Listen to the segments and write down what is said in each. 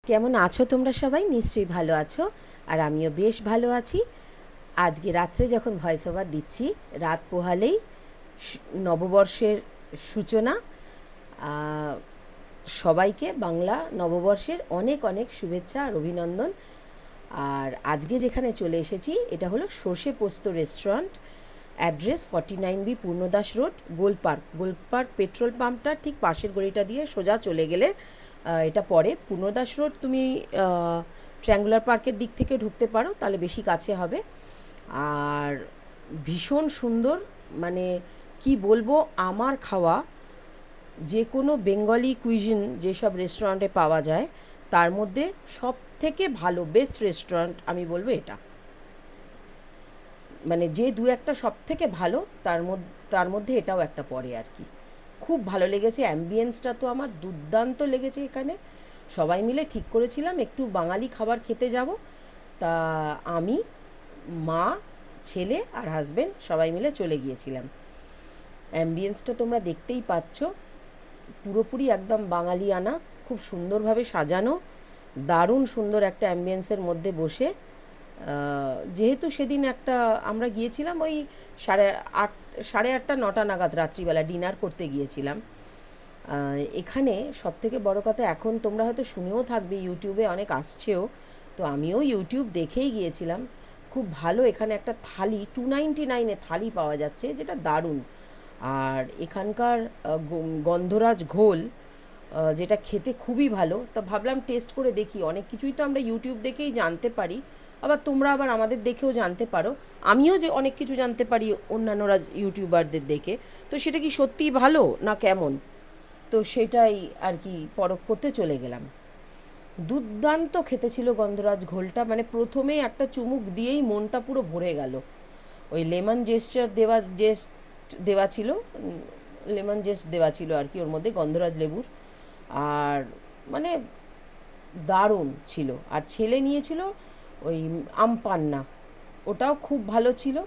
কেমন আছো তোমরা সবাই? নিশ্চয়ই ভালো আছো, আর আমিও বেশ ভালো আছি। আজকে রাত্রে যখন ভয়েস ওভার দিচ্ছি, রাত পোহালেই নববর্ষের সূচনা। আহ, সবাইকে বাংলা নববর্ষের অনেক অনেক শুভেচ্ছা আর অভিনন্দন। আর আজকে যেখানে চলে এসেছি এটা হলো Sorshe Posto restaurant. Address 49B Purnadas road, Golpark petrol পাম্পটার ঠিক পাশের গলিটা দিয়ে সোজা চলে গেলে এটা পরে পূর্ণদাস রোড। তুমি ট্রায়াঙ্গুলার পার্কের দিক থেকে ঢুকতে পারো, তাহলে বেশি কাছে হবে। আর ভীষণ সুন্দর, মানে কি বলবো, আমার খাওয়া যে কোনো বেঙ্গলি কুইজিন যেসব রেস্টুরেন্টে পাওয়া যায় তার মধ্যে সব থেকে ভালো বেস্ট রেস্টুরেন্ট আমি বলবো এটা। মানে যে দু একটা সব থেকে ভালো তার মধ্যে এটাও একটা পড়ে আর কি। খুব ভালো লেগেছে, অ্যাম্বিয়েন্সটা তো আমার দুর্দান্ত লেগেছে এখানে। সবাই মিলে ঠিক করেছিলাম একটু বাঙালি খাবার খেতে যাব। তা আমি, মা, ছেলে আর হাজবেন্ড সবাই মিলে চলে গিয়েছিলাম। অ্যাম্বিয়েন্সটা তোমরা দেখতেই পাচ্ছ, পুরোপুরি একদম বাঙালিয়ানা, খুব সুন্দরভাবে সাজানো, দারুণ সুন্দর একটা অ্যাম্বিয়েন্সের মধ্যে বসে। যেহেতু সেদিন আমরা গিয়েছিলাম ওই সাড়ে আট, সাড়ে আটটা নটা নাগাদ রাত্রিবেলা ডিনার করতে গিয়েছিলাম। এখানে সবথেকে বড় কথা, এখন তোমরা হয়তো শুনেও থাকবে ইউটিউবে অনেক আসছেও, তো আমিও ইউটিউব দেখেই গিয়েছিলাম। খুব ভালো এখানে একটা থালি 299-এ থালি পাওয়া যাচ্ছে, যেটা দারুণ। আর এখানকার গন্ধরাজ ঘোল, যেটা খেতে খুবই ভালো। তা ভাবলাম টেস্ট করে দেখি, অনেক কিছুই তো আমরা ইউটিউব দেখেই জানতে পারি, আবার তোমরা আবার আমাদের দেখেও জানতে পারো। আমিও যে অনেক কিছু জানতে পারি অন্যান্যরা ইউটিউবারদের দেখে, তো সেটা কি সত্যিই ভালো না কেমন, তো সেটাই আর কি পরখ করতে চলে গেলাম। দুর্দান্ত খেতে ছিল গন্ধরাজ ঘোলটা, মানে প্রথমেই একটা চুমুক দিয়েই মনটা পুরো ভরে গেল। ওই দেওয়া ছিল, লেমন জেস্ট দেওয়া ছিল আর কি ওর মধ্যে, গন্ধরাজ লেবুর। আর মানে দারুণ ছিল। আর ছেলে নিয়েছিল ওই আমপান্না, ওটাও খুব ভালো ছিল।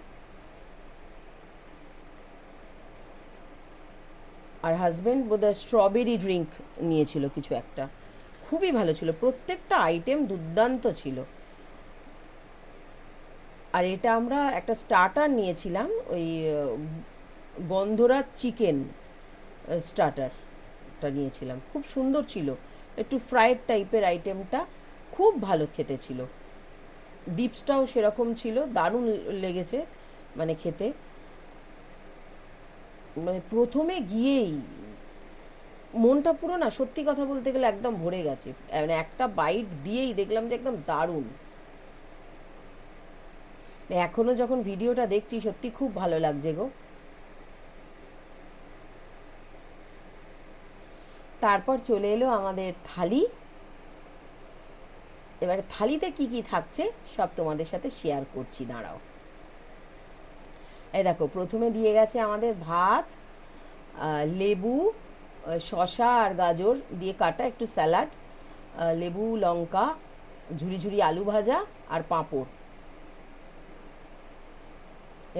আর হাজব্যান্ড বোধহয় স্ট্রবেরি ড্রিঙ্ক নিয়েছিল কিছু একটা, খুবই ভালো ছিল, প্রত্যেকটা আইটেম দুর্দান্ত ছিল। আর এটা আমরা একটা স্টার্টার নিয়েছিলাম, ওই গন্ধরাজ চিকেন স্টার্টারটা নিয়েছিলাম, খুব সুন্দর ছিল, একটু ফ্রাইড টাইপের আইটেমটা, খুব ভালো খেতে ছিল। ডিপসটাও সেরকম ছিল, দারুণ লেগেছে মানে খেতে। মানে প্রথমে গিয়েই মনটা পুরো, না সত্যি কথা বলতে গেলে একদম ভরে গেছে, মানে একটা বাইট দিয়েই দেখলাম যে একদম দারুণ। এখনো যখন ভিডিওটা দেখছি সত্যি খুব ভালো লাগছে গো। তারপর চলে এলো আমাদের থালি। এবারে থালিতে কি কি থাকছে সব তোমাদের সাথে শেয়ার করছি, দাঁড়াও। এই দেখো, প্রথমে দিয়ে গেছে আমাদের ভাত, লেবু, শশা আর গাজর দিয়ে কাটা একটু স্যালাড, লেবু, লঙ্কা, ঝুরি ঝুরি আলু ভাজা আর পাঁপড়।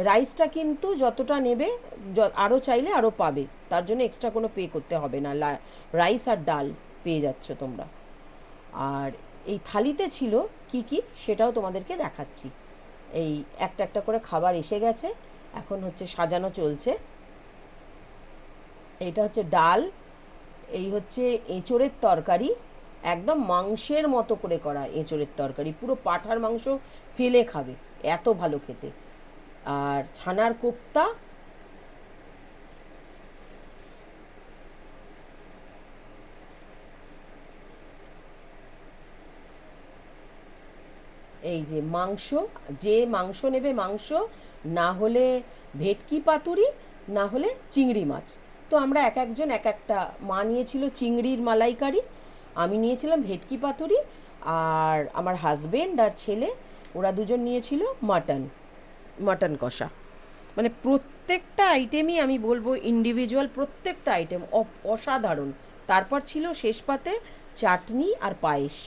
রাইসটা কিন্তু যতটা নেবে আরও চাইলে আরও পাবে, তার জন্য এক্সট্রা কোনো পে করতে হবে না, রাইস আর ডাল পেয়ে যাচ্ছ তোমরা। আর এই থালিতে ছিল কি কি সেটাও তোমাদেরকে দেখাচ্ছি। এই একটা একটা করে খাবার এসে গেছে, এখন হচ্ছে সাজানো চলছে। এইটা হচ্ছে ডাল, এই হচ্ছে এঁচোড়ের তরকারি, একদম মাংসের মতো করে করা এঁচোড়ের তরকারি, পুরো পাঁঠার মাংস ফেলে খাবে, এত ভালো খেতে। আর ছানার কোপ্তা, এই যে মাংস, যে মাংস নেবে মাংস, না হলে ভেটকি পাতুরি, না হলে চিংড়ি মাছ। তো আমরা এক একজন এক একটা, মা নিয়েছিল চিংড়ির মালাইকারি, আমি নিয়েছিলাম ভেটকি পাতুরি, আর আমার হাজবেন্ড আর ছেলে ওরা দুজন নিয়েছিল মাটন কষা। মানে প্রত্যেকটা আইটেমই আমি বলবো ইন্ডিভিজুয়াল, প্রত্যেকটা আইটেম অসাধারণ। তারপর ছিল শেষ পাতে চাটনি আর পায়েস।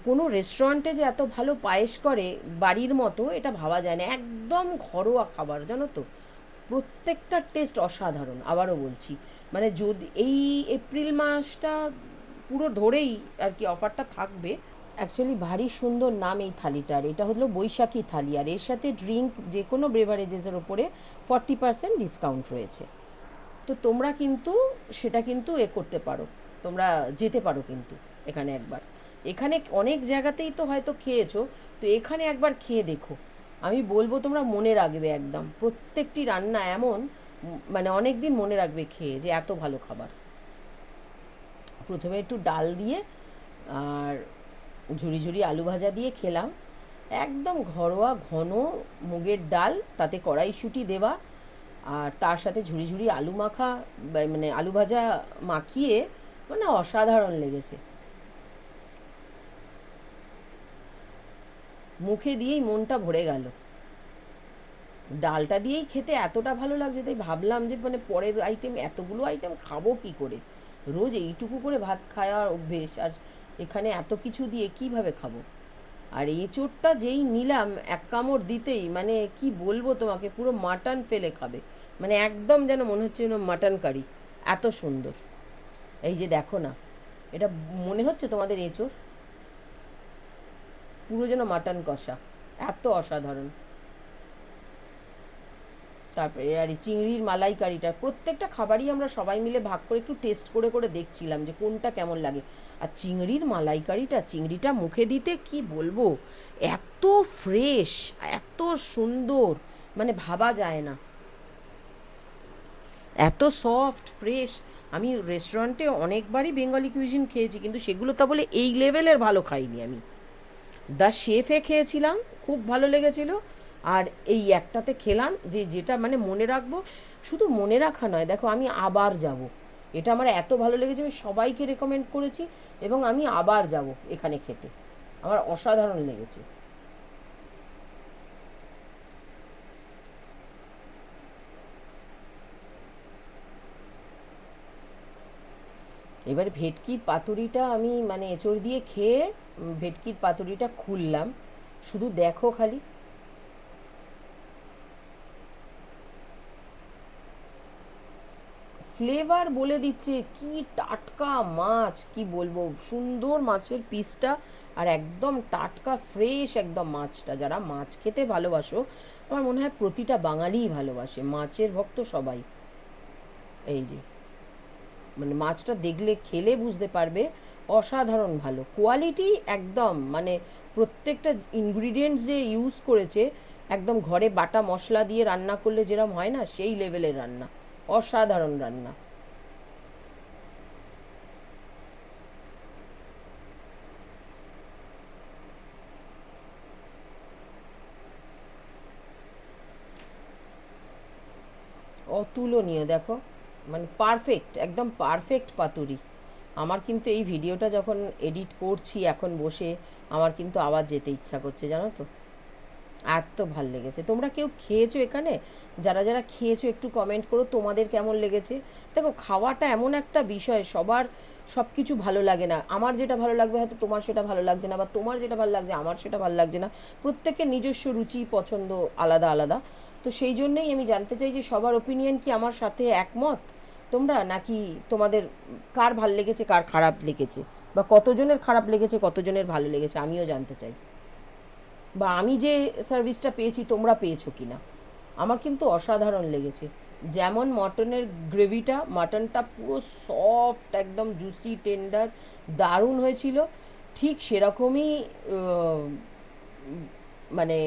কোনো রেস্টুরেন্টে যে এত ভালো পায়েস করে বাড়ির মতো, এটা ভাবা যায় না, একদম ঘরোয়া খাবার জানো তো, প্রত্যেকটা টেস্ট অসাধারণ। আবারও বলছি, মানে যদি এই এপ্রিল মাসটা পুরো ধরেই আর কি অফারটা থাকবে। অ্যাকচুয়ালি ভারী সুন্দর নাম এই থালিটার, এটা হলো বৈশাখী থালি, আর এর সাথে ড্রিঙ্ক যে কোনো বেভারেজেসের ওপরে 40% ডিসকাউন্ট রয়েছে। তো তোমরা কিন্তু সেটা কিন্তু করতে পারো, তোমরা যেতে পারো কিন্তু এখানে একবার। এখানে অনেক জায়গাতেই তো হয়তো খেয়েছো, তো এখানে একবার খেয়ে দেখো, আমি বলবো তোমরা মনে রাখবে একদম। প্রত্যেকটি রান্না এমন মানে অনেক দিন মনে রাখবে খেয়ে, যে এত ভালো খাবার। প্রথমে একটু ডাল দিয়ে আর ঝুরি ঝুরি আলু ভাজা দিয়ে খেলাম, একদম ঘরোয়া ঘন মুগের ডাল, তাতে কড়াইশুঁটি দেওয়া, আর তার সাথে ঝুরি ঝুরি আলু মাখা, মানে আলু ভাজা মাখিয়ে, মানে অসাধারণ লেগেছে। মুখে দিয়েই মনটা ভরে গেল। ডালটা দিয়েই খেতে এতটা ভালো লাগছে, তাই ভাবলাম যে মানে পরের আইটেম, এতগুলো আইটেম খাবো কি করে, রোজ এইটুকু করে ভাত খাওয়ার অভ্যেস, আর এখানে এত কিছু দিয়ে কিভাবে খাবো। আর এঁচোড়টা যেই নিলাম এক কামড় দিতেই, মানে কি বলবো তোমাকে, পুরো মাটন ফেলে খাবে, মানে একদম যেন মনে হচ্ছে যেন মাটন কারি, এত সুন্দর। এই যে দেখো না, এটা মনে হচ্ছে তোমাদের এঁচোড়, পুরো যেন মাটন কষা, এত অসাধারণ। তারপরে আর এই চিংড়ির মালাইকারিটা, প্রত্যেকটা খাবারই আমরা সবাই মিলে ভাগ করে একটু টেস্ট করে করে দেখছিলাম যে কোনটা কেমন লাগে। আর চিংড়ির মালাইকারিটা, চিংড়িটা মুখে দিতে কি বলবো, এত ফ্রেশ, এত সুন্দর, মানে ভাবা যায় না, এত সফট ফ্রেশ। আমি রেস্টুরেন্টে অনেকবারই বেঙ্গলি কুইজিন খেয়েছি, কিন্তু সেগুলো তা বলে এই লেভেলের ভালো খাইনি আমি। দ্য শেফে খেয়েছিলাম, খুব ভালো লেগেছিল। আর এই একটাতে খেলাম, যে যেটা মানে মনে রাখবো, শুধু মনে রাখা নয়, দেখো আমি আবার যাব, এটা আমার এত ভালো লেগেছে, আমি সবাইকে রেকমেন্ড করেছি এবং আমি আবার যাব এখানে খেতে, আমার অসাধারণ লেগেছে। এবার ভেটকির পাতুরিটা আমি মানে এঁচড় দিয়ে খেয়ে ভেটকির পাতুরিটা খুললাম, শুধু দেখো খালি, ফ্লেভার বলে দিচ্ছে, কি টাটকা মাছ, কি বলবো, সুন্দর মাছের পিসটা, আর একদম টাটকা ফ্রেশ একদম মাছটা। যারা মাছ খেতে ভালোবাসো, আমার মনে হয় প্রতিটা বাঙালিই ভালোবাসে, মাছের ভক্ত সবাই। এই যে মানে মাছটা দেখলে খেলে বুঝতে পারবে, অসাধারণ ভালো কোয়ালিটি একদম, মানে প্রত্যেকটা ইনগ্রিডিয়েন্টস যে ইউজ করেছে, একদম ঘরে বাটা মশলা দিয়ে রান্না করলে যেরকম হয় না, সেই লেভেলের রান্না, অসাধারণ রান্না। অতুলনীয়, দেখো মানে পারফেক্ট, একদম পারফেক্ট পাতুরি। আমার কিন্তু এই ভিডিওটা যখন এডিট করছি এখন বসে, আমার কিন্তু আবার যেতে ইচ্ছা করছে, জানো তো, এত ভাল লেগেছে। তোমরা কেউ খেয়েছো এখানে? যারা যারা খেয়েছো একটু কমেন্ট করো তোমাদের কেমন লেগেছে। দেখো খাওয়াটা এমন একটা বিষয়, সবার সব কিছু ভালো লাগে না, আমার যেটা ভালো লাগবে হয়তো তোমার সেটা ভালো লাগছে না, বা তোমার যেটা ভালো লাগছে আমার সেটা ভালো লাগছে না, প্রত্যেকের নিজস্ব রুচি পছন্দ আলাদা আলাদা। তো সেই জন্যই আমি জানতে চাই যে সবার ওপিনিয়ন কি আমার সাথে একমত তোমরা, নাকি তোমাদের কার ভাল লেগেছে কার খারাপ লেগেছে, বা কতজনের খারাপ লেগেছে কতজনের ভালো লেগেছে আমিও জানতে চাই, বা আমি যে সার্ভিসটা পেয়েছি তোমরা পেয়েছো কি না। আমার কিন্তু অসাধারণ লেগেছে, যেমন মটনের গ্রেভিটা, মাটনটা পুরো সফট একদম জুসি টেন্ডার, দারুণ হয়েছিল, ঠিক সেরকমই মানে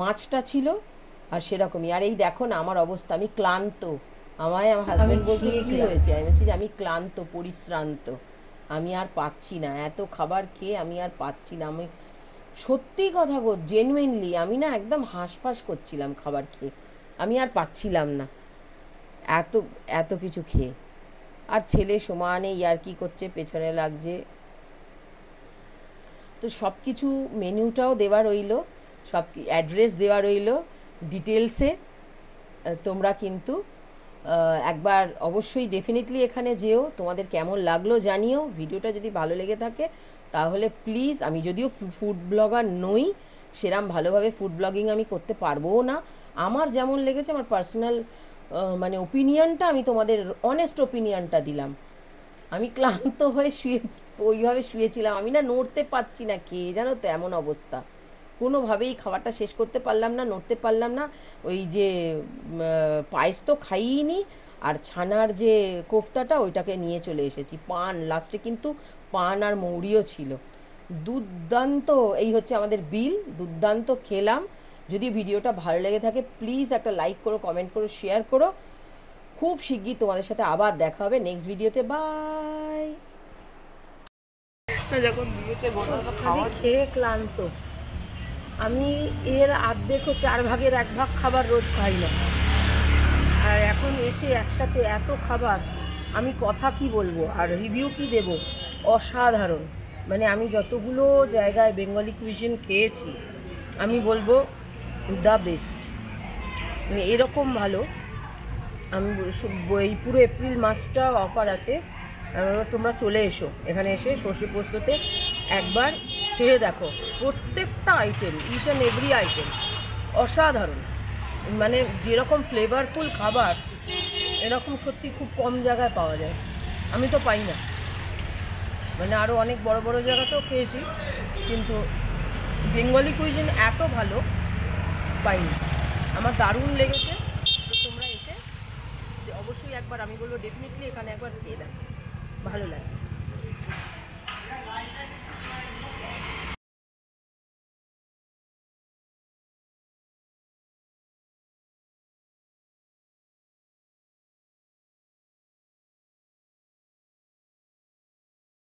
মাছটা ছিল, আর সেরকমই। আর এই দেখো না আমার অবস্থা, আমি ক্লান্ত, আমায় আমার হাজব্যান্ড বলছে কি হয়েছে, আমি বলছি যে আমি ক্লান্ত পরিশ্রান্ত, আমি আর পাচ্ছি না, এত খাবার খেয়ে আমি আর পাচ্ছি না। আমি সত্যি কথা গো, জেনুইনলি আমি না একদম হাঁসফাঁস করছিলাম খাবার খেয়ে, আমি আর পাচ্ছিলাম না, এত এত কিছু খেয়ে। আর ছেলে সমানে ইয়ার্কি করছে, পেছনে লাগছে। তো সব কিছু মেনুটাও দেওয়া রইলো, সব অ্যাড্রেস দেওয়া রইলো ডিটেলসে। তোমরা কিন্তু একবার অবশ্যই ডেফিনেটলি এখানে যেও, তোমাদের কেমন লাগলো জানিও। ভিডিওটা যদি ভালো লেগে থাকে তাহলে প্লিজ, আমি যদিও ফুড ব্লগার নই, সেরম ভালোভাবে ফুড ব্লগিং আমি করতে পারবোও না, আমার যেমন লেগেছে আমার পার্সোনাল মানে ওপিনিয়নটা আমি তোমাদের অনেস্ট ওপিনিয়নটা দিলাম, আমি ক্লান্ত হয়ে ওইভাবে শুয়েছিলাম, আমি না নড়তে পারছি না, খেয়ে জানো তো এমন অবস্থা, কোনোভাবেই খাবারটা শেষ করতে পারলাম না, নড়তে পারলাম না। ওই যে পায়েস তো খাইনি, আর ছানার যে কোফতাটা ওইটাকে নিয়ে চলে এসেছি, পান লাস্টে কিন্তু পান আর মৌরিও ছিল, দুর্দান্ত। এই হচ্ছে আমাদের বিল, দুর্দান্ত খেলাম। যদি ভিডিওটা ভালো লেগে থাকে প্লিজ একটা লাইক করো, কমেন্ট করো, শেয়ার করো। খুব শিগগির তোমাদের সাথে আবার দেখা হবে নেক্সট ভিডিওতে। বাই। যখন দিয়েছে আমি খেয়ে ক্লান্ত, আমি এর অর্ধেকও 4 ভাগের 1 ভাগ খাবার রোজ খাই না, আর এখন এসে একসাথে এত খাবার, আমি কথা কি বলবো আর রিভিউ কি দেব, অসাধারণ। মানে আমি যতগুলো জায়গায় বেঙ্গলি কুইজিন খেয়েছি আমি বলবো দ্য বেস্ট, মানে এরকম ভালো। আমি এই পুরো এপ্রিল মাসটা অফার আছে, তোমরা চলে এসো এখানে, এসে সর্ষে পোস্ততে একবার খেয়ে দেখো, প্রত্যেকটা item, each and every item অসাধারণ। মানে যেরকম ফ্লেভারফুল খাবার এরকম সত্যি খুব কম জায়গায় পাওয়া যায়, আমি তো পাই না। মানে আরও অনেক বড় বড় জায়গাতেও খেয়েছি, কিন্তু বেঙ্গলি কুইজিন এত ভালো পাইনি। আমার দারুণ লেগেছে। তো তোমরা এসে অবশ্যই একবার, আমি বলবো ডেফিনেটলি এখানে একবার খেয়ে দেখো, ভালো লাগে।